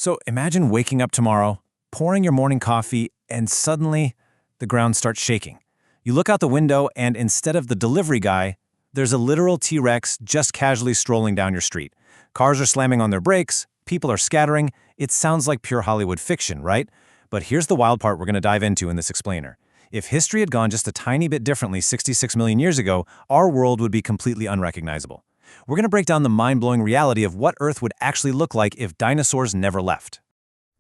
So imagine waking up tomorrow, pouring your morning coffee, and suddenly the ground starts shaking. You look out the window, and instead of the delivery guy, there's a literal T-Rex just casually strolling down your street. Cars are slamming on their brakes, people are scattering. It sounds like pure Hollywood fiction, right? But here's the wild part we're going to dive into in this explainer. If history had gone just a tiny bit differently 66 million years ago, our world would be completely unrecognizable. We're going to break down the mind-blowing reality of what Earth would actually look like if dinosaurs never left.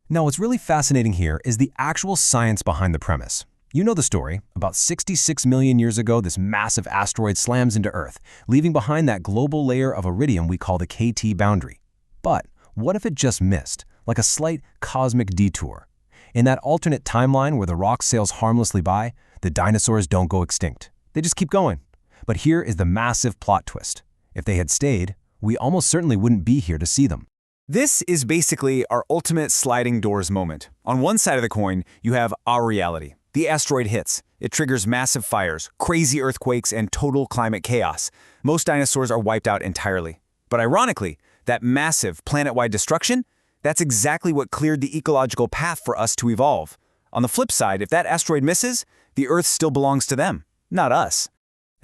Now, what's really fascinating here is the actual science behind the premise. You know the story. About 66 million years ago, this massive asteroid slams into Earth, leaving behind that global layer of iridium we call the KT boundary. But what if it just missed, like a slight cosmic detour? In that alternate timeline where the rock sails harmlessly by, the dinosaurs don't go extinct. They just keep going. But here is the massive plot twist. If they had stayed, we almost certainly wouldn't be here to see them. This is basically our ultimate sliding doors moment. On one side of the coin, you have our reality. The asteroid hits. It triggers massive fires, crazy earthquakes, and total climate chaos. Most dinosaurs are wiped out entirely. But ironically, that massive planet-wide destruction, that's exactly what cleared the ecological path for us to evolve. On the flip side, if that asteroid misses, the Earth still belongs to them, not us.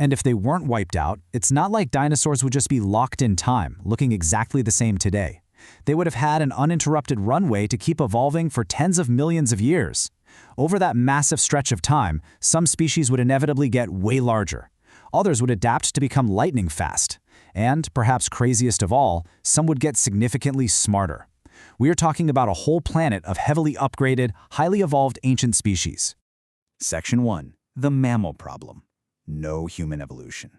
And if they weren't wiped out, it's not like dinosaurs would just be locked in time, looking exactly the same today. They would have had an uninterrupted runway to keep evolving for tens of millions of years. Over that massive stretch of time, some species would inevitably get way larger. Others would adapt to become lightning fast. And, perhaps craziest of all, some would get significantly smarter. We are talking about a whole planet of heavily upgraded, highly evolved ancient species. Section 1. The mammal problem. No human evolution.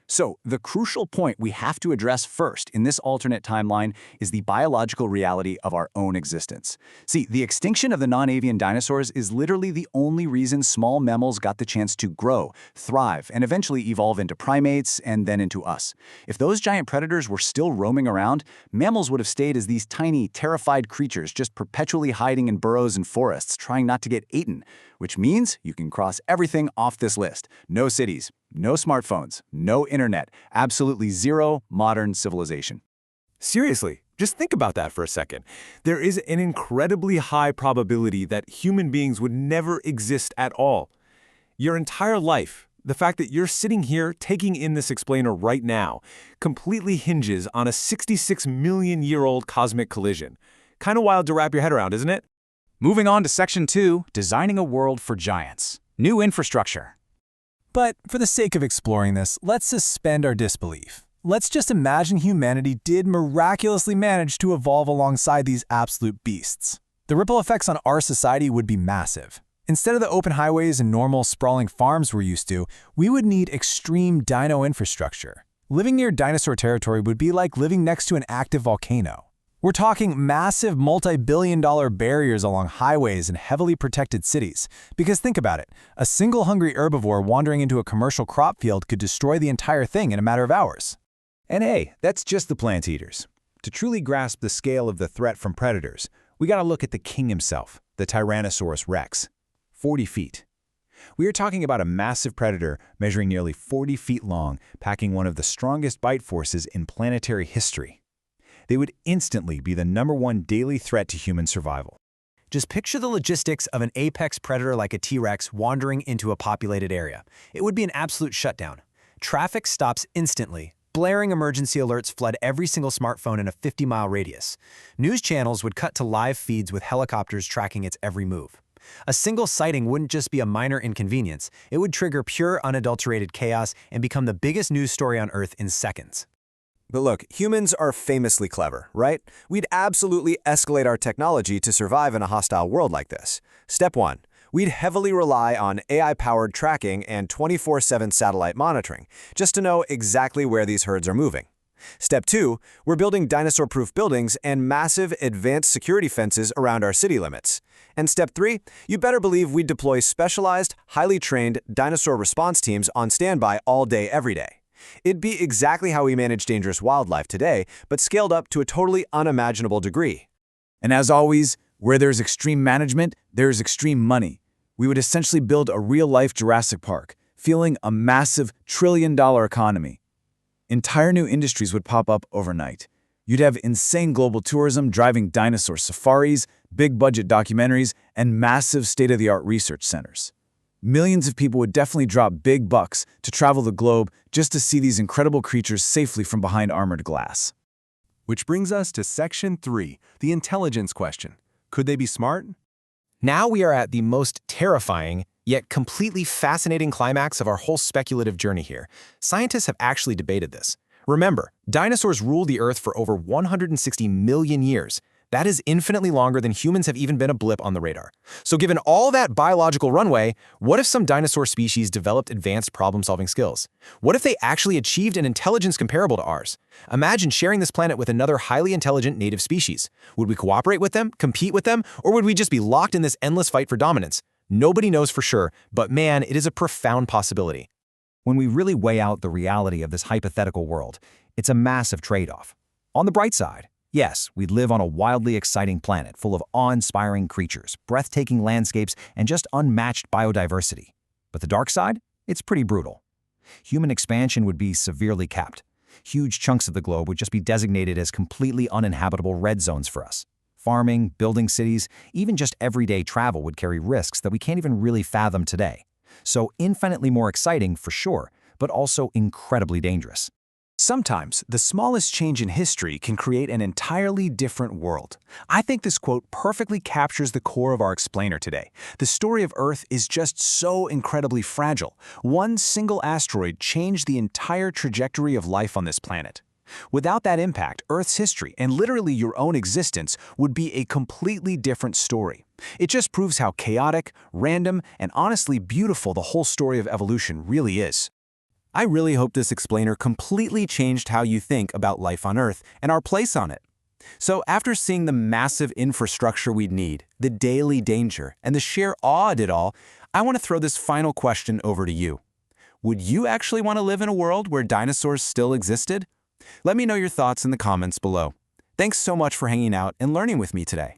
So, the crucial point we have to address first in this alternate timeline is the biological reality of our own existence. See, the extinction of the non-avian dinosaurs is literally the only reason small mammals got the chance to grow, thrive, and eventually evolve into primates and then into us. If those giant predators were still roaming around, mammals would have stayed as these tiny, terrified creatures just perpetually hiding in burrows and forests, trying not to get eaten, which means you can cross everything off this list. No cities. No smartphones, no internet, absolutely zero modern civilization. Seriously, just think about that for a second. There is an incredibly high probability that human beings would never exist at all. Your entire life, the fact that you're sitting here taking in this explainer right now, completely hinges on a 66 million year old cosmic collision. Kind of wild to wrap your head around, isn't it? Moving on to Section 2, Designing a World for Giants. New infrastructure. But for the sake of exploring this, let's suspend our disbelief. Let's just imagine humanity did miraculously manage to evolve alongside these absolute beasts. The ripple effects on our society would be massive. Instead of the open highways and normal sprawling farms we're used to, we would need extreme dino infrastructure. Living near dinosaur territory would be like living next to an active volcano. We're talking massive multi-billion-dollar barriers along highways and heavily protected cities. Because think about it, a single hungry herbivore wandering into a commercial crop field could destroy the entire thing in a matter of hours. And hey, that's just the plant eaters. To truly grasp the scale of the threat from predators, we gotta look at the king himself, the Tyrannosaurus rex. 40 feet. We are talking about a massive predator measuring nearly 40 feet long, packing one of the strongest bite forces in planetary history. They would instantly be the #1 daily threat to human survival. Just picture the logistics of an apex predator like a T-Rex wandering into a populated area. It would be an absolute shutdown. Traffic stops instantly. Blaring emergency alerts flood every single smartphone in a 50-mile radius. News channels would cut to live feeds with helicopters tracking its every move. A single sighting wouldn't just be a minor inconvenience. It would trigger pure, unadulterated chaos and become the biggest news story on Earth in seconds. But look, humans are famously clever, right? We'd absolutely escalate our technology to survive in a hostile world like this. Step 1. We'd heavily rely on AI-powered tracking and 24/7 satellite monitoring, just to know exactly where these herds are moving. Step 2. We're building dinosaur-proof buildings and massive advanced security fences around our city limits. And Step 3. You better believe we'd deploy specialized, highly trained dinosaur response teams on standby all day, every day. It'd be exactly how we manage dangerous wildlife today, but scaled up to a totally unimaginable degree. And as always, where there's extreme management, there's extreme money. We would essentially build a real-life Jurassic Park, fueling a massive trillion-dollar economy. Entire new industries would pop up overnight. You'd have insane global tourism driving dinosaur safaris, big-budget documentaries, and massive state-of-the-art research centers. Millions of people would definitely drop big bucks to travel the globe just to see these incredible creatures safely from behind armored glass. Which brings us to Section 3, the intelligence question. Could they be smart? Now we are at the most terrifying, yet completely fascinating climax of our whole speculative journey here. Scientists have actually debated this. Remember, dinosaurs ruled the Earth for over 160 million years. That is infinitely longer than humans have even been a blip on the radar. So given all that biological runway, what if some dinosaur species developed advanced problem-solving skills? What if they actually achieved an intelligence comparable to ours? Imagine sharing this planet with another highly intelligent native species. Would we cooperate with them, compete with them, or would we just be locked in this endless fight for dominance? Nobody knows for sure, but man, it is a profound possibility. When we really weigh out the reality of this hypothetical world, it's a massive trade-off. On the bright side, yes, we'd live on a wildly exciting planet full of awe-inspiring creatures, breathtaking landscapes, and just unmatched biodiversity. But the dark side? It's pretty brutal. Human expansion would be severely capped. Huge chunks of the globe would just be designated as completely uninhabitable red zones for us. Farming, building cities, even just everyday travel would carry risks that we can't even really fathom today. So infinitely more exciting for sure, but also incredibly dangerous. Sometimes, the smallest change in history can create an entirely different world. I think this quote perfectly captures the core of our explainer today. The story of Earth is just so incredibly fragile. One single asteroid changed the entire trajectory of life on this planet. Without that impact, Earth's history, and literally your own existence, would be a completely different story. It just proves how chaotic, random, and honestly beautiful the whole story of evolution really is. I really hope this explainer completely changed how you think about life on Earth and our place on it. So after seeing the massive infrastructure we'd need, the daily danger, and the sheer awe of it all, I want to throw this final question over to you. Would you actually want to live in a world where dinosaurs still existed? Let me know your thoughts in the comments below. Thanks so much for hanging out and learning with me today.